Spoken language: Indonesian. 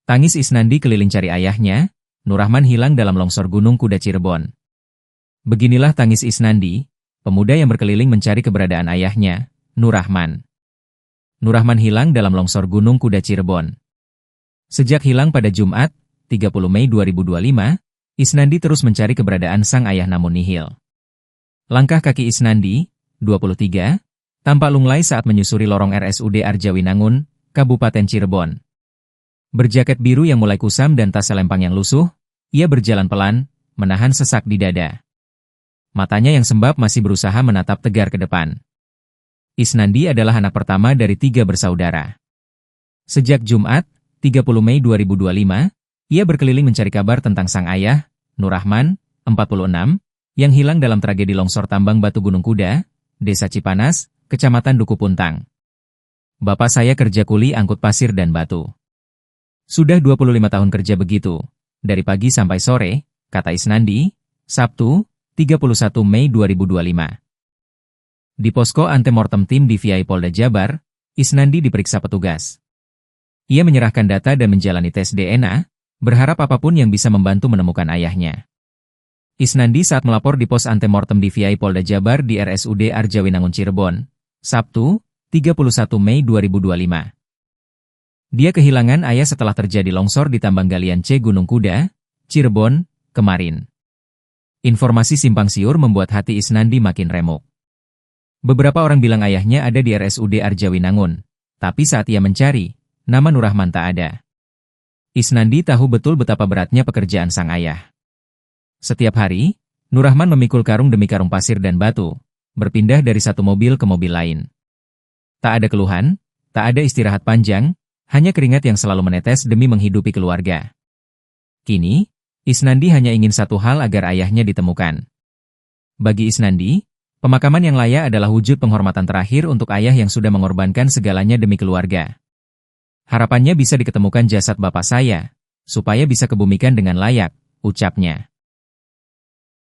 Tangis Isnandi keliling cari ayahnya, Nurrahman hilang dalam longsor Gunung Kuda Cirebon. Beginilah tangis Isnandi, pemuda yang berkeliling mencari keberadaan ayahnya, Nurrahman. Nurrahman hilang dalam longsor Gunung Kuda Cirebon. Sejak hilang pada Jumat, 30 Mei 2025, Isnandi terus mencari keberadaan sang ayah namun nihil. Langkah kaki Isnandi, 23, tampak lunglai saat menyusuri lorong RSUD Arjawinangun, Kabupaten Cirebon. Berjaket biru yang mulai kusam dan tas selempang yang lusuh, ia berjalan pelan, menahan sesak di dada. Matanya yang sembab masih berusaha menatap tegar ke depan. Isnandi adalah anak pertama dari 3 bersaudara. Sejak Jumat, 30 Mei 2025, ia berkeliling mencari kabar tentang sang ayah, Nurrahman, 46, yang hilang dalam tragedi longsor tambang batu Gunung Kuda, Desa Cipanas, Kecamatan Duku Puntang. Bapak saya kerja kuli angkut pasir dan batu. Sudah 25 tahun kerja begitu, dari pagi sampai sore, kata Isnandi, Sabtu, 31 Mei 2025. Di posko antemortem tim DVI Polda Jabar, Isnandi diperiksa petugas. Ia menyerahkan data dan menjalani tes DNA, berharap apapun yang bisa membantu menemukan ayahnya. Isnandi saat melapor di pos antemortem DVI Polda Jabar di RSUD Arjawinangun Cirebon, Sabtu, 31 Mei 2025. Dia kehilangan ayah setelah terjadi longsor di tambang galian C Gunung Kuda, Cirebon, kemarin. Informasi simpang siur membuat hati Isnandi makin remuk. Beberapa orang bilang ayahnya ada di RSUD Arjawinangun, tapi saat ia mencari, nama Nurrahman tak ada. Isnandi tahu betul betapa beratnya pekerjaan sang ayah. Setiap hari, Nurrahman memikul karung demi karung pasir dan batu, berpindah dari satu mobil ke mobil lain. Tak ada keluhan, tak ada istirahat panjang, hanya keringat yang selalu menetes demi menghidupi keluarga. Kini, Isnandi hanya ingin satu hal agar ayahnya ditemukan. Bagi Isnandi, pemakaman yang layak adalah wujud penghormatan terakhir untuk ayah yang sudah mengorbankan segalanya demi keluarga. Harapannya bisa diketemukan jasad bapak saya, supaya bisa kebumikan dengan layak, ucapnya.